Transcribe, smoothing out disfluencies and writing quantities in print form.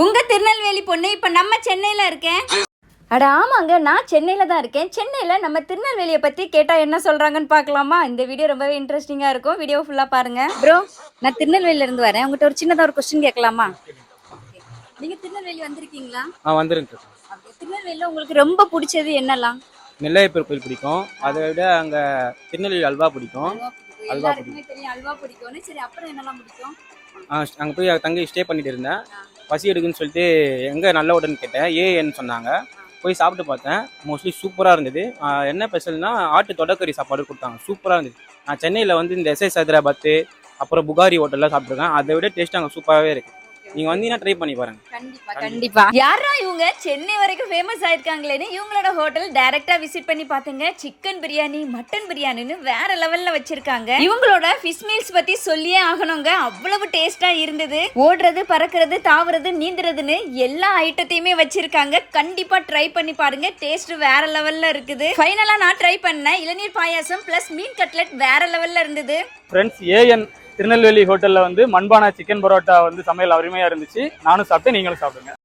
உங்க திருநெல்வேலி பொண்ணு இப்ப நம்ம சென்னையில இருக்கேன். அட ஆமாங்க, நான் சென்னையில தான் இருக்கேன். சென்னையில நம்ம திருநெல்வேலியை பத்தி கேட்டா என்ன சொல்றாங்கன்னு பார்க்கலாமா? இந்த வீடியோ ரொம்பவே இன்ட்ரெஸ்டிங்கா இருக்கும். வீடியோ ஃபுல்லா பாருங்க. ப்ரோ, நான் திருநெல்வேலில இருந்து வரேன். உங்ககிட்ட ஒரு சின்னதா ஒரு கொஸ்டின் கேட்கலாமா? நீங்க திருநெல்வேலி வந்திருக்கீங்களா? வந்துருக்கு. திருநெல்வேலியில உங்களுக்கு ரொம்ப பிடிச்சது என்னலாம்? நெல்லையப்பர் கோயில் பிடிக்கும். அதை விட அங்க திருநெல்வேலி அல்வா பிடிக்கும். அல்வா எல்லாருக்குமே தெரியும் அல்வா பிடிக்கும்னு. சரி, அப்புறம் என்னலாம் பிடிக்கும்? அங்கே போய் தங்கி ஸ்டே பண்ணிட்டு இருந்தேன். பசி எடுக்குன்னு சொல்லிட்டு எங்கே நல்ல ஹோட்டல்னு கேட்டேன். ஏன்னு சொன்னாங்க. போய் சாப்பிட்டு பார்த்தேன். மோஸ்ட்லி சூப்பராக இருந்தது. என்ன ஸ்பெஷல்னா ஆட்டு தொடக்கறி சாப்பாடு கொடுத்தாங்க. சூப்பராக இருந்தது. நான் சென்னையில் வந்து இந்த எஸ்எஸ் ஹைதராபாத்து அப்புறம் புகாரி ஹோட்டலில் சாப்பிட்ருக்கேன். அதை விட டேஸ்ட் அங்கே சூப்பராகவே இருக்குது. நீங்க வந்தீங்கன்னா ட்ரை பண்ணி பாருங்க. கண்டிப்பா. யாரா இவங்க சென்னை வரைக்கும் ஃபேமஸ் ஆயிருக்காங்களேன்னு இவங்களோட ஹோட்டல் டைரக்டா விசிட் பண்ணி பாத்துங்க. சிக்கன் பிரியாணி, மட்டன் பிரியாணின்னு வேற லெவல்ல வச்சிருக்காங்க. இவங்களோட ஃபிஷ் மீல்ஸ் பத்தி சொல்லியே ஆகணுங்க. அவ்வளவு டேஸ்டா இருந்தது. ஓடுறது, பறக்கிறது, தாவுறது, நீந்துறதுன்னு எல்லா ஐட்டத்தையுமே வச்சிருக்காங்க. கண்டிப்பா ட்ரை பண்ணி பாருங்க. டேஸ்ட் வேற லெவல்ல இருக்குது. ஃபைனலா நான் ட்ரை பண்ணேன் இளநீர் பாயாசம் பிளஸ் மீன் கட்லெட் வேற லெவல்ல இருந்தது. ஃப்ரெண்ட்ஸ், ஏஎன் திருநெல்வேலி ஹோட்டலில் வந்து மண்பானை சிக்கன் பரோட்டா வந்து சமையல் அருமையாக இருந்துச்சு. நானும் சாப்பிட்டேன், நீங்களும் சாப்பிடுங்க.